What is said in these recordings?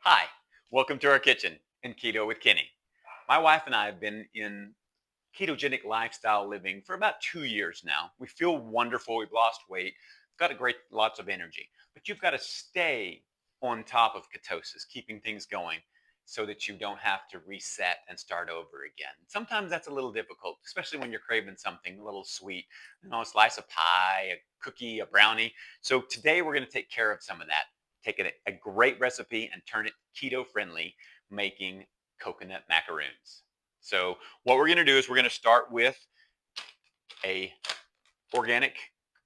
Hi, welcome to our kitchen in Keto with Kenny. My wife and I have been in ketogenic lifestyle living for about 2 years now. We feel wonderful. We've lost weight. We've got lots of energy. But you've got to stay on top of ketosis, keeping things going so that you don't have to reset and start over again. Sometimes that's a little difficult, especially when you're craving something a little sweet, a slice of pie, a cookie, a brownie. So today we're going to take care of some of that. Take a great recipe and turn it keto friendly, making coconut macaroons. So what we're going to do is we're going to start with a organic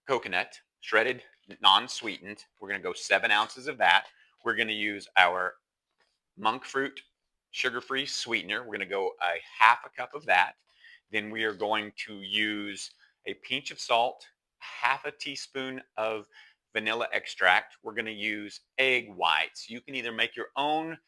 coconut, shredded, non-sweetened. We're going to go 7 ounces of that. We're going to use our monk fruit sugar-free sweetener. We're going to go a half a cup of that. Then we are going to use a pinch of salt, half a teaspoon of vanilla extract. We're going to use egg whites. You can either make your own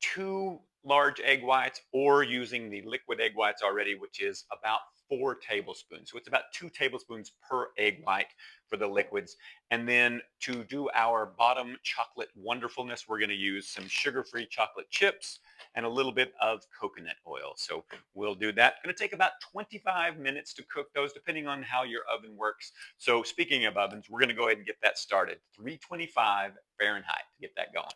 2 large egg whites or using the liquid egg whites already, which is about 4 tablespoons. So it's about 2 tablespoons per egg white for the liquids. And then to do our bottom chocolate wonderfulness, we're going to use some sugar-free chocolate chips and a little bit of coconut oil. So we'll do that. It's going to take about 25 minutes to cook those, depending on how your oven works. So speaking of ovens, we're going to go ahead and get that started. 325 Fahrenheit to get that going.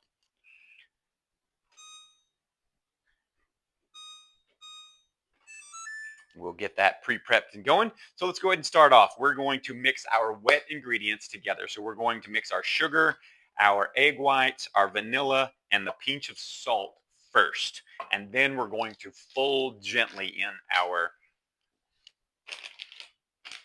We'll get that pre-prepped and going. So let's go ahead and start off. We're going to mix our wet ingredients together. So we're going to mix our sugar, our egg whites, our vanilla, and the pinch of salt first. And then we're going to fold gently in our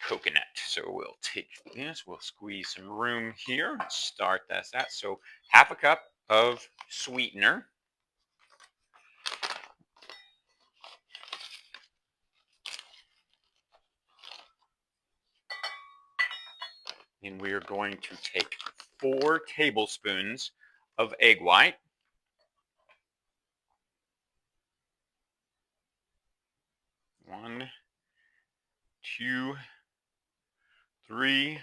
coconut. So we'll take this, we'll squeeze some room here, start this out. So half a cup of sweetener. And we are going to take 4 tablespoons of egg white. 1, 2, 3,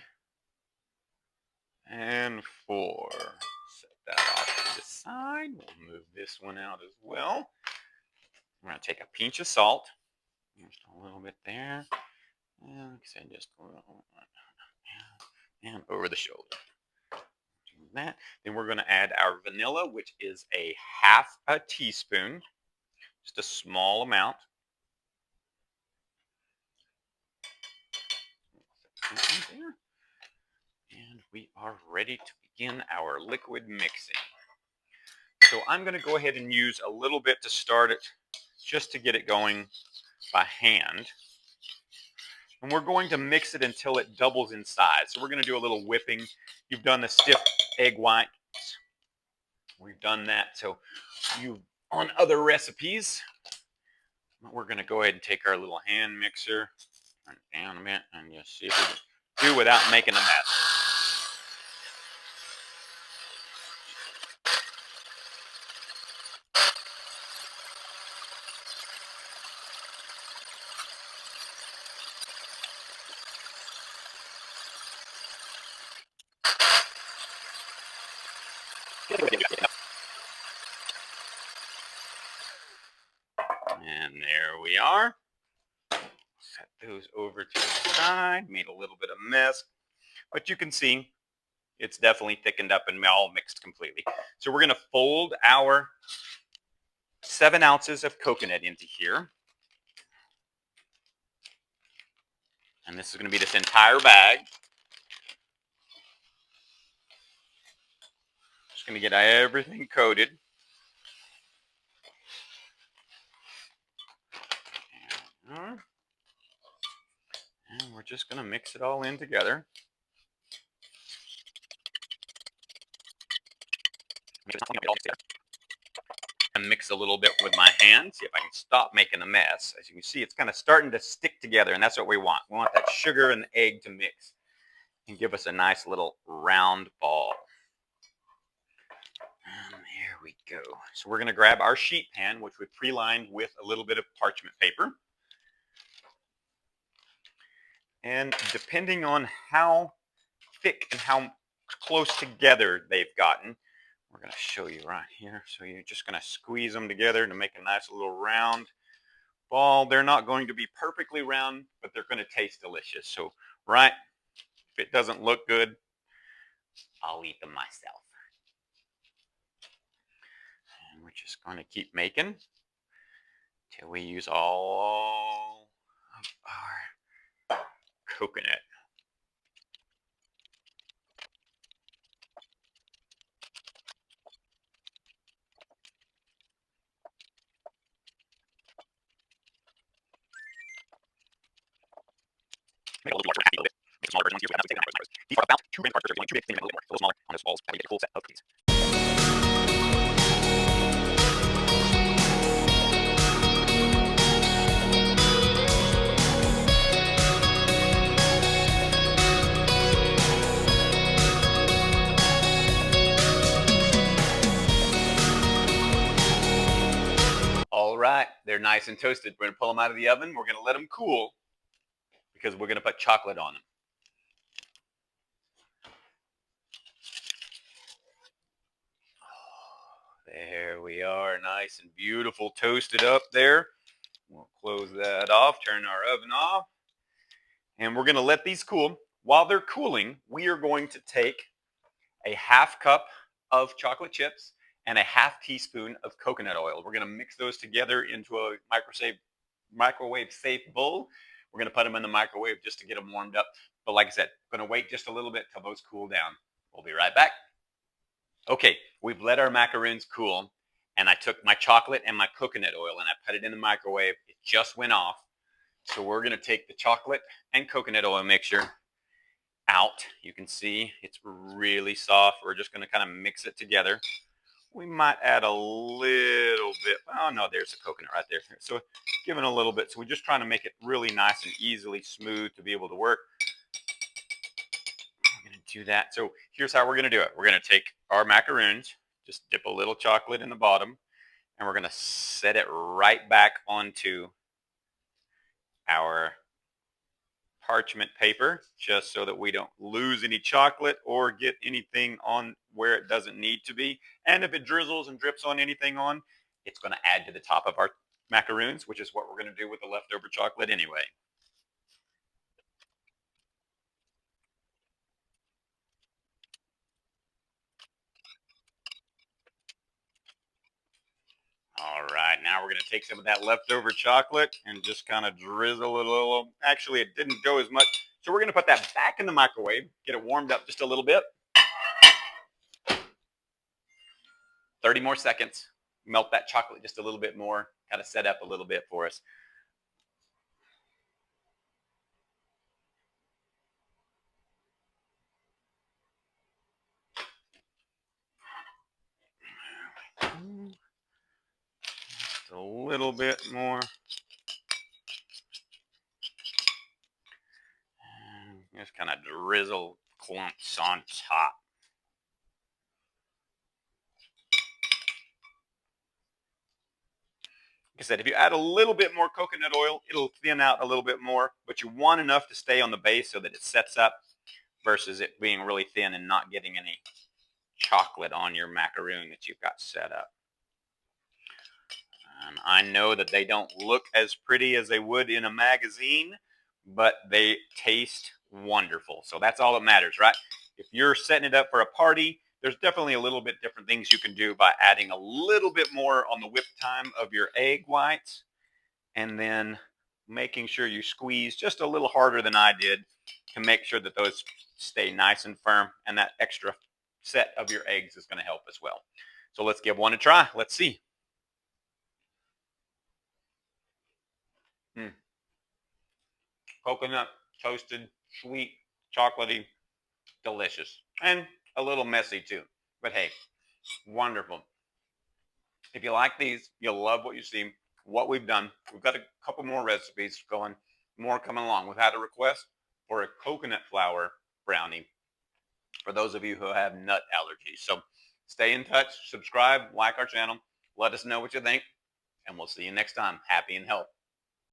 and 4. Set that off to the side. We'll move this one out as well. I'm going to take a pinch of salt. Just a little bit there. And like I said, just a little. And over the shoulder. Do that. Then we're going to add our vanilla, which is a half a teaspoon. Just a small amount. There. And we are ready to begin our liquid mixing. So I'm going to go ahead and use a little bit to start it, just to get it going by hand. And we're going to mix it until it doubles in size. So we're going to do a little whipping. You've done the stiff egg whites. We've done that. So on other recipes, we're going to go ahead and take our little hand mixer, turn it down a bit, and just see if we can do without making a mess. And there we are. Set those over to the side. Made a little bit of mess, but you can see it's definitely thickened up and all mixed completely. So we're going to fold our 7 ounces of coconut into here. And this is going to be this entire bag. Just going to get everything coated. And we're just going to mix it all in together. And mix a little bit with my hand, see if I can stop making a mess. As you can see, it's kind of starting to stick together, and that's what we want. We want that sugar and the egg to mix and give us a nice little round ball. And there we go. So we're going to grab our sheet pan, which we pre-lined with a little bit of parchment paper. And depending on how thick and how close together they've gotten, We're going to show you right here. So you're just going to squeeze them together to make a nice little round ball. They're not going to be perfectly round, but they're going to taste delicious. So, right, if it doesn't look good, I'll eat them myself. And we're just going to keep making till we use all of our coconut. Make a little larger, a little bit. Make smaller versions here. We have not taken out. These are about 2 grams per serve. Too big, make a little more. A little smaller on those balls. That way you get a full set of cookies. All right, they're nice and toasted. We're going to pull them out of the oven. We're going to let them cool because we're going to put chocolate on them. There we are, nice and beautiful, toasted up there. We'll close that off, turn our oven off, and we're going to let these cool. While they're cooling, we are going to take a half cup of chocolate chips and a half teaspoon of coconut oil. We're going to mix those together into a microwave safe bowl. We're going to put them in the microwave just to get them warmed up. But like I said, going to wait just a little bit till those cool down. We'll be right back. Okay, we've let our macaroons cool, and I took my chocolate and my coconut oil and I put it in the microwave. It just went off. So we're going to take the chocolate and coconut oil mixture out. You can see it's really soft. We're just going to kind of mix it together. We might add a little bit. Oh no, there's the coconut right there. So giving a little bit. So we're just trying to make it really nice and easily smooth to be able to work. I'm going to do that. So here's how we're going to do it. We're going to take our macaroons, just dip a little chocolate in the bottom, and we're going to set it right back onto our parchment paper, just so that we don't lose any chocolate or get anything on where it doesn't need to be. And if it drizzles and drips on anything on, it's going to add to the top of our macaroons, which is what we're going to do with the leftover chocolate anyway. All right, now we're going to take some of that leftover chocolate and just kind of drizzle it a little. Actually, it didn't go as much. So we're going to put that back in the microwave, get it warmed up just a little bit. 30 more seconds. Melt that chocolate just a little bit more, kind of set up a little bit for us. Just a little bit more. And just kind of drizzle clumps on top. Like I said, if you add a little bit more coconut oil, it'll thin out a little bit more, but you want enough to stay on the base so that it sets up versus it being really thin and not getting any chocolate on your macaroon that you've got set up. And I know that they don't look as pretty as they would in a magazine, but they taste wonderful. So that's all that matters, right? If you're setting it up for a party, there's definitely a little bit different things you can do by adding a little bit more on the whip time of your egg whites, and then making sure you squeeze just a little harder than I did to make sure that those stay nice and firm, and that extra set of your eggs is going to help as well. So let's give one a try. Let's see. Coconut, toasted, sweet, chocolatey, delicious, and a little messy too. But hey, wonderful. If you like these, you'll love what you see, what we've done. We've got a couple more recipes going, more coming along. We've had a request for a coconut flour brownie for those of you who have nut allergies. So stay in touch, subscribe, like our channel, let us know what you think, and we'll see you next time. Happy and healthy.